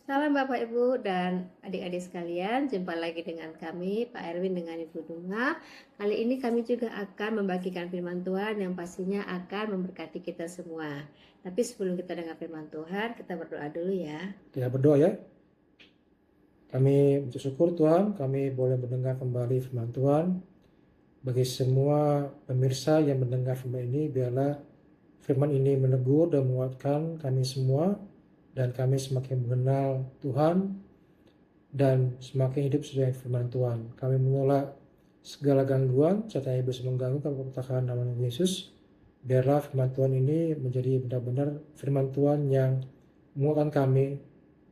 Salam Bapak Ibu dan adik-adik sekalian, jumpa lagi dengan kami, Pak Erwin dengan Ibu Dunga. Kali ini kami juga akan membagikan firman Tuhan yang pastinya akan memberkati kita semua. Tapi sebelum kita dengar firman Tuhan, kita berdoa dulu ya. Kita berdoa ya. Kami bersyukur Tuhan, kami boleh mendengar kembali firman Tuhan. Bagi semua pemirsa yang mendengar firman ini, biarlah firman ini menegur dan menguatkan kami semua, dan kami semakin mengenal Tuhan dan semakin hidup sesuai firman Tuhan. Kami menolak segala gangguan serta yang bisa mengganggu kami pertahanan nama Yesus. Biarlah firman Tuhan ini menjadi benar-benar firman Tuhan yang menguatkan kami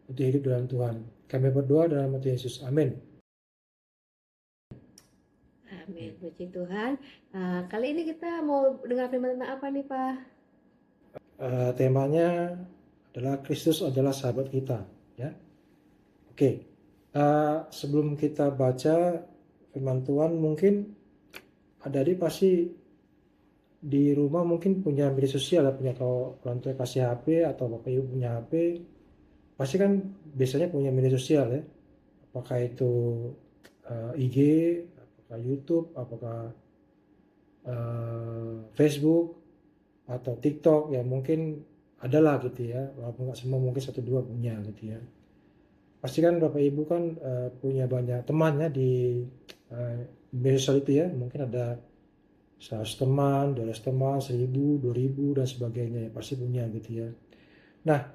untuk hidup dalam Tuhan. Kami berdoa dalam nama Yesus. Amin. Amin, puji Tuhan. Kali ini kita mau dengar firman tentang apa nih Pak? Temanya adalah Kristus adalah sahabat kita. Ya, oke. Sebelum kita baca firman Tuhan, mungkin adik-adik pasti di rumah mungkin punya media sosial, punya, kalau orang tua kasih HP atau bapak ibu punya HP, pasti kan biasanya punya media sosial ya. Apakah itu IG, apakah YouTube, apakah Facebook atau TikTok, ya mungkin adalah gitu ya, walaupun nggak semua, mungkin satu dua punya gitu ya. Pasti kan bapak ibu kan punya banyak teman ya di media sosial itu ya, mungkin ada 100 teman, 200 teman, 1000, 2000 dan sebagainya ya, pasti punya gitu ya. Nah,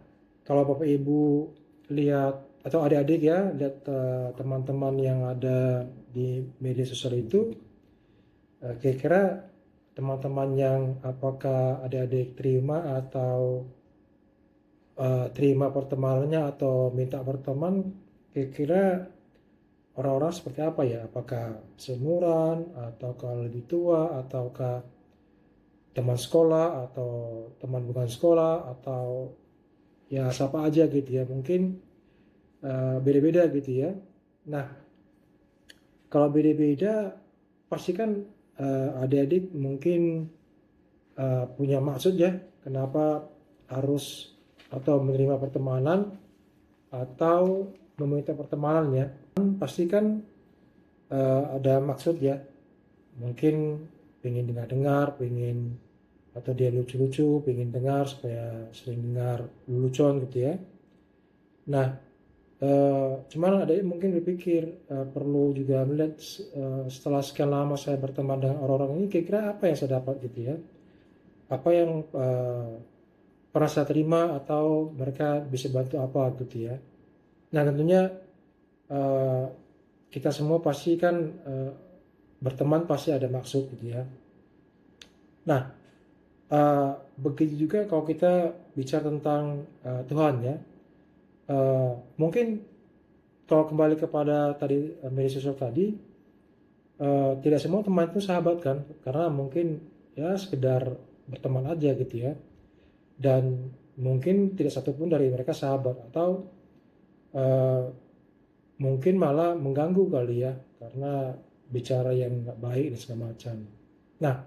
kalau bapak ibu lihat atau adik-adik ya, lihat teman-teman yang ada di media sosial itu, kira-kira teman-teman yang apakah adik-adik terima atau terima pertemanannya atau minta berteman, kira-kira orang-orang seperti apa ya? Apakah seumuran, ataukah lebih tua, ataukah teman sekolah, atau teman bukan sekolah, atau ya siapa aja gitu ya? Mungkin beda-beda gitu ya. Nah, kalau beda-beda, pasti kan adik-adik mungkin punya maksud ya, kenapa harus atau menerima pertemanan atau meminta pertemanannya. Pasti kan ada maksud ya, mungkin pengen dengar-dengar, pengen, atau dia lucu-lucu, pengen dengar supaya sering dengar lelucon gitu ya. Nah, cuman ada yang mungkin berpikir perlu juga melihat setelah sekian lama saya berteman dengan orang-orang ini, kira-kira apa yang saya dapat gitu ya, apa yang pernah saya terima, atau mereka bisa bantu apa gitu ya. Nah, tentunya kita semua pasti kan berteman pasti ada maksud gitu ya. Nah, begitu juga kalau kita bicara tentang Tuhan ya. Mungkin kalau kembali kepada tadi media sosial tadi, tidak semua teman itu sahabat kan, karena mungkin ya sekedar berteman aja gitu ya, dan mungkin tidak satupun dari mereka sahabat, atau mungkin malah mengganggu kali ya, karena bicara yang nggak baik dan segala macam. Nah,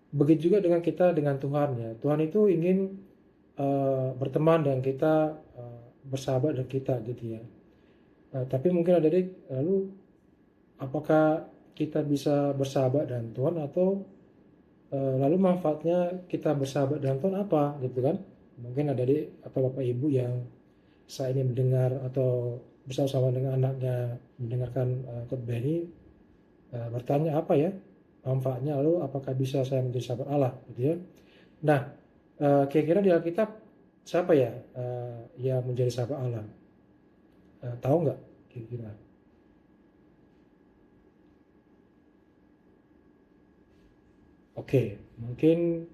begitu juga dengan kita dengan Tuhan ya. Tuhan itu ingin berteman dengan kita, bersahabat dengan kita gitu ya. Tapi mungkin ada lalu apakah kita bisa bersahabat dengan Tuhan, atau lalu manfaatnya kita bersahabat dengan Tuhan apa gitu kan? Mungkin ada adik atau bapak ibu yang saat ini mendengar atau bersama-sama dengan anaknya mendengarkan khotbah ini, bertanya apa ya manfaatnya, lalu apakah bisa saya menjadi sahabat Allah gitu ya. Nah, kira-kira di Alkitab siapa ya yang menjadi sahabat Allah? Tahu nggak kira-kira? Oke, mungkin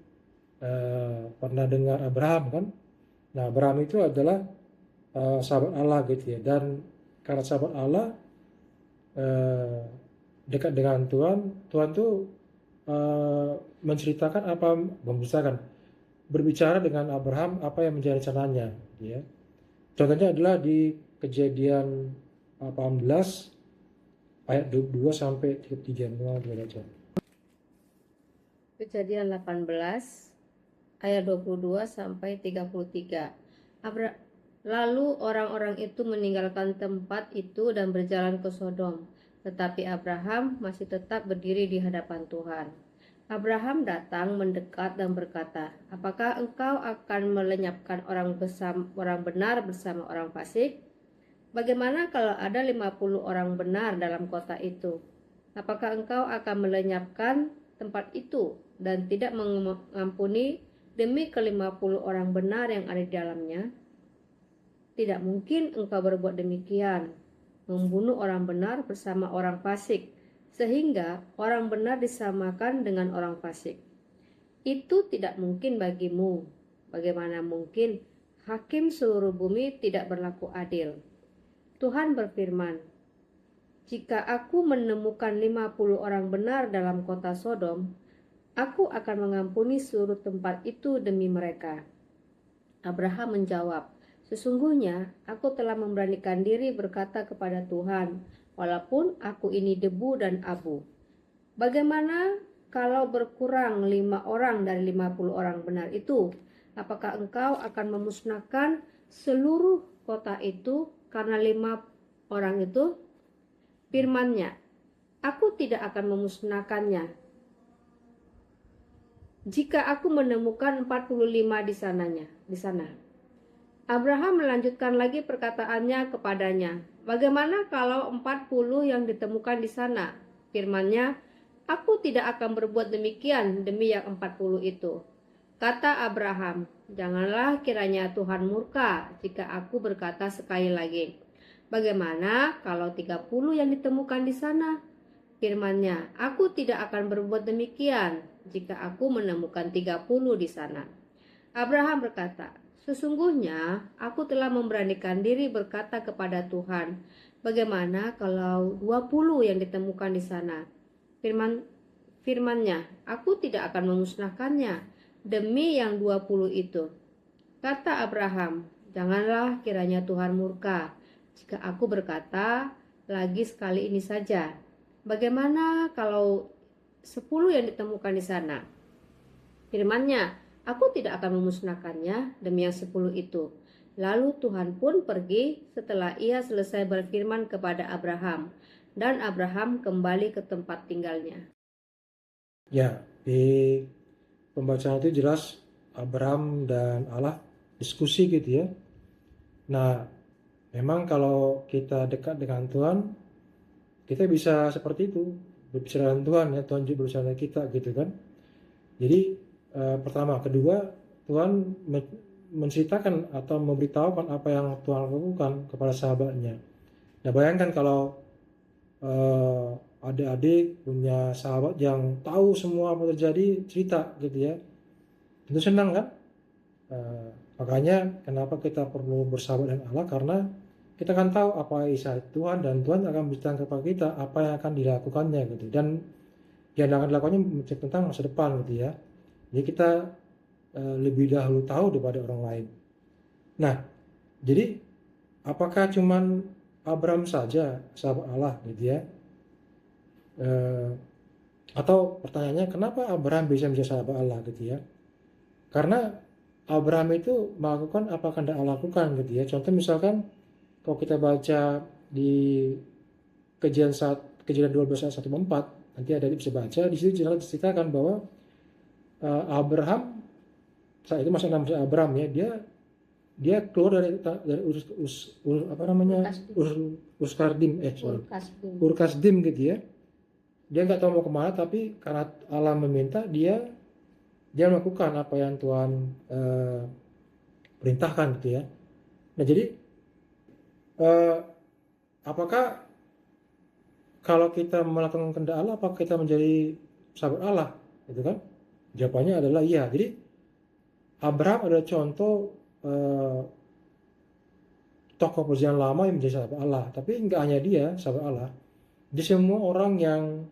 pernah dengar Abraham kan? Nah, Abraham itu adalah sahabat Allah gitu ya, dan karena sahabat Allah eh, dekat dengan Tuhan, Tuhan tuh menceritakan apa, membesarkan, berbicara dengan Abraham apa yang menjadi rencananya gitu ya. Contohnya adalah di Kejadian 18 ayat 22 sampai 33. Baca. Kejadian 18 ayat 22 sampai 33. Lalu orang-orang itu meninggalkan tempat itu dan berjalan ke Sodom. Tetapi Abraham masih tetap berdiri di hadapan Tuhan. Abraham datang mendekat dan berkata, "Apakah engkau akan melenyapkan orang benar bersama orang fasik? Bagaimana kalau ada 50 orang benar dalam kota itu? Apakah engkau akan melenyapkan tempat itu dan tidak mengampuni demi ke-50 orang benar yang ada di dalamnya? Tidak mungkin engkau berbuat demikian, membunuh orang benar bersama orang fasik, sehingga orang benar disamakan dengan orang fasik. Itu tidak mungkin bagimu. Bagaimana mungkin hakim seluruh bumi tidak berlaku adil?" Tuhan berfirman, "Jika aku menemukan 50 orang benar dalam kota Sodom, aku akan mengampuni seluruh tempat itu demi mereka." Abraham menjawab, "Sesungguhnya aku telah memberanikan diri berkata kepada Tuhan, walaupun aku ini debu dan abu. Bagaimana kalau berkurang 5 orang dari 50 orang benar itu? Apakah engkau akan memusnahkan seluruh kota itu karena 5 orang itu?" Firman-Nya, "Aku tidak akan memusnahkannya jika aku menemukan 45 di sana." Abraham melanjutkan lagi perkataannya kepadanya, "Bagaimana kalau 40 yang ditemukan di sana?" Firman-Nya, "Aku tidak akan berbuat demikian demi yang 40 itu." Kata Abraham, "Janganlah kiranya Tuhan murka jika aku berkata sekali lagi, 'Bagaimana kalau 30 yang ditemukan di sana?'" Firman-Nya, "Aku tidak akan berbuat demikian jika aku menemukan 30 di sana." Abraham berkata, "Sesungguhnya aku telah memberanikan diri berkata kepada Tuhan, bagaimana kalau 20 yang ditemukan di sana?" Firman-Nya, "Aku tidak akan memusnahkannya demi yang 20 itu." Kata Abraham, "Janganlah kiranya Tuhan murka jika aku berkata lagi sekali ini saja. Bagaimana kalau 10 yang ditemukan di sana?" Firman-Nya, "Aku tidak akan memusnahkannya demi yang 10 itu." Lalu Tuhan pun pergi setelah ia selesai berfirman kepada Abraham, dan Abraham kembali ke tempat tinggalnya. Ya, di pembacaan itu jelas Abraham dan Allah diskusi gitu ya. Nah, memang kalau kita dekat dengan Tuhan, kita bisa seperti itu, berbicara dengan Tuhan ya, Tuhan juga berbicara dengan kita gitu kan. Jadi pertama, kedua, Tuhan menceritakan atau memberitahukan apa yang Tuhan lakukan kepada sahabatnya. Nah, bayangkan kalau adik-adik punya sahabat yang tahu semua apa terjadi, cerita gitu ya, tentu senang kan. Makanya kenapa kita perlu bersahabat dengan Allah, karena kita akan tahu apa isi Tuhan, dan Tuhan akan bercerita kepada kita apa yang akan dilakukannya gitu, dan yang akan dilakukannya tentang masa depan gitu ya. Jadi kita lebih dahulu tahu daripada orang lain. Nah, jadi apakah cuman Abraham saja sahabat Allah gitu ya? Atau pertanyaannya, kenapa Abraham bisa menjadi sahabat Allah gitu ya? Karena Abraham itu melakukan apa yang Allah lakukan gitu ya. Contoh misalkan kalau kita baca di Kejadian 12 ayat 1-4, nanti ada bisa baca di situ jelas diceritakan bahwa Abraham saat itu masih namanya Abraham ya, dia keluar dari Ur Kasdim gitu ya. Dia nggak tahu mau kemana, tapi karena Allah meminta, dia melakukan apa yang Tuhan perintahkan gitu ya. Nah, jadi apakah kalau kita melakukan kehendak Allah, apakah kita menjadi sahabat Allah gitu kan? Jawabannya adalah iya. Jadi Abraham adalah contoh tokoh perjanjian lama yang menjadi sahabat Allah. Tapi nggak hanya dia sahabat Allah, di semua orang yang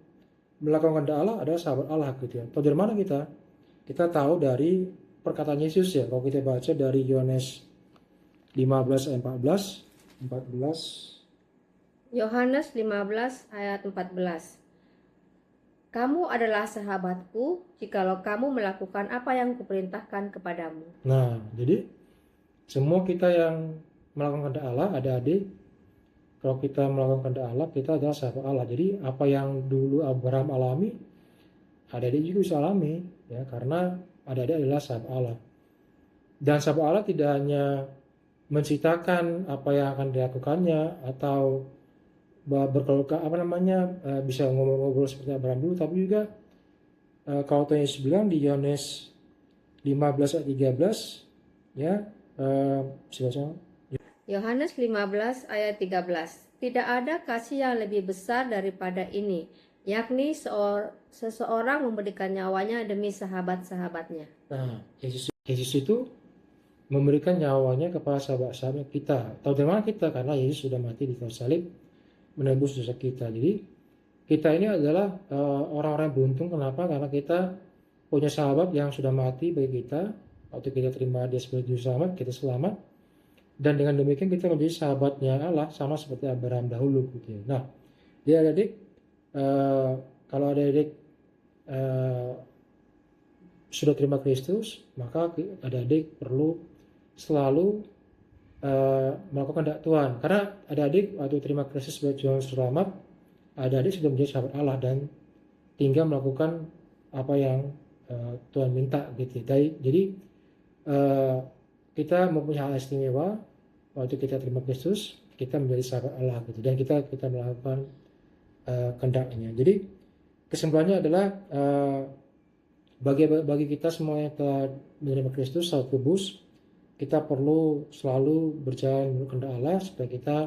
melakukan kehendak Allah adalah sahabat Allah gitu ya. Tahu dari mana kita? Kita tahu dari perkataan Yesus ya. Kalau kita baca dari Yohanes 15 ayat 14. Yohanes 15 ayat 14. "Kamu adalah sahabatku jikalau kamu melakukan apa yang kuperintahkan kepadamu." Nah, jadi semua kita yang melakukan kehendak Allah, adik-adik, kalau kita melakukan kehendak Allah, kita adalah sahabat Allah. Jadi apa yang dulu Abraham alami, adik-adik juga bisa alami, ya, karena adik-adik adalah sahabat Allah. Dan sahabat Allah tidak hanya menceritakan apa yang akan dilakukannya atau bisa ngobrol-ngobrol seperti Abraham dulu, tapi juga kalau Tuhan Yesus bilang di Yohanes 15 ayat 13, ya, Yohanes 15 ayat 13. Tidak ada kasih yang lebih besar daripada ini, yakni seseorang memberikan nyawanya demi sahabat-sahabatnya. Nah, Yesus itu memberikan nyawanya kepada sahabat-sahabat kita. Tahu dari mana kita? Karena Yesus sudah mati di kayu salib menebus dosa kita. Jadi kita ini adalah orang-orang beruntung. Kenapa? Karena kita punya sahabat yang sudah mati bagi kita. Waktu kita terima dia sebagai juru selamat, kita selamat. Dan dengan demikian kita menjadi sahabatnya Allah, sama seperti Abraham dahulu gitu ya. Nah, dia adik, kalau adik sudah terima Kristus, maka adik perlu selalu melakukan kehendak Tuhan. Karena adik waktu terima Kristus sebagai juru selamat, adik sudah menjadi sahabat Allah dan tinggal melakukan apa yang Tuhan minta gitu. Jadi kita mempunyai hal istimewa waktu kita terima Kristus, kita menjadi sahabat Allah gitu, dan kita melakukan kehendaknya. Jadi kesimpulannya adalah bagi kita semua yang telah menerima Kristus secara tebus, kita perlu selalu berjalan menurut kehendak Allah supaya kita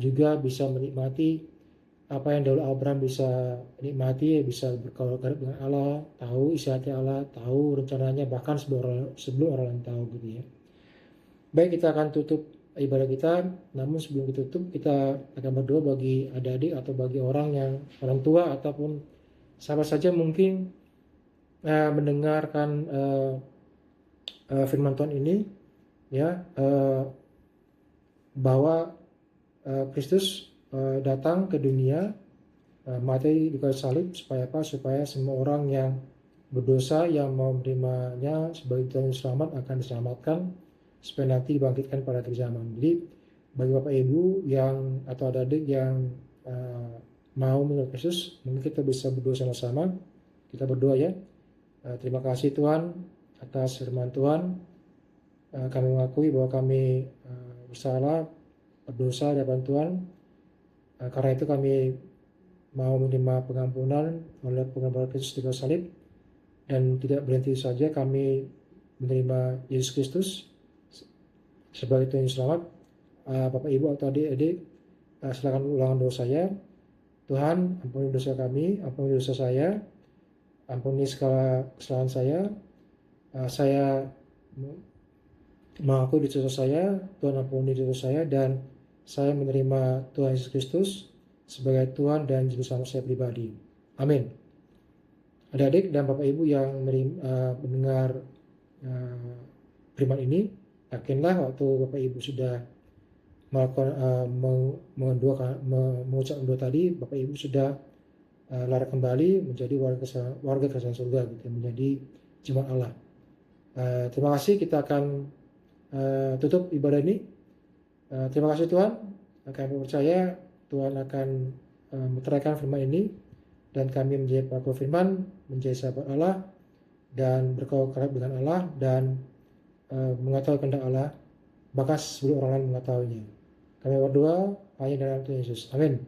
juga bisa menikmati apa yang dahulu Abraham bisa nikmati, bisa berkawan dengan Allah, tahu isi hati Allah, tahu rencananya bahkan sebelum orang lain tahu gitu ya. Baik, kita akan tutup ibadah kita, namun sebelum kita tutup, kita akan berdoa bagi adik-adik atau bagi orang tua ataupun siapa saja mungkin mendengarkan firman Tuhan ini, ya, bahwa Kristus datang ke dunia, mati di kayu salib supaya apa? Supaya semua orang yang berdosa yang mau menerimanya sebagai Tuhan selamat akan diselamatkan, supaya nanti dibangkitkan pada akhir zaman. Jadi bagi Bapak Ibu yang atau adik-adik yang mau menerima Kristus, mungkin kita bisa berdoa sama-sama. Kita berdoa ya. Terima kasih Tuhan atas firman Tuhan. Kami mengakui bahwa kami bersalah, berdosa di hadapan Tuhan. Karena itu kami mau menerima pengampunan oleh pengampunan Kristus di kayu salib, dan tidak berhenti saja kami menerima Yesus Kristus sebagai Tuhan Selamat. Bapak Ibu atau adik-adik, silakan ulangan doa saya. Tuhan, ampuni dosa kami, ampuni dosa saya, ampuni segala kesalahan saya. Saya mengakui dosa saya, Tuhan ampuni dosa saya, dan saya menerima Tuhan Yesus Kristus sebagai Tuhan dan Juru Selamat saya pribadi. Amin. Adik-adik dan Bapak Ibu yang mendengar firman ini, yakinlah waktu Bapak Ibu sudah melakukan mengucapkan doa tadi, Bapak Ibu sudah lari kembali menjadi warga kerajaan surga gitu, menjadi jemaat Allah. Terima kasih, kita akan tutup ibadah ini. Terima kasih Tuhan, kami percaya Tuhan akan meteraikan firman ini, dan kami menjadi pelaku firman, menjadi sahabat Allah, dan berkawan kerap dengan Allah, dan mengetahui kehendak Allah, bahkan sebelum orang lain mengetahuinya. Kami berdoa hanya dalam Tuhan Yesus. Amin.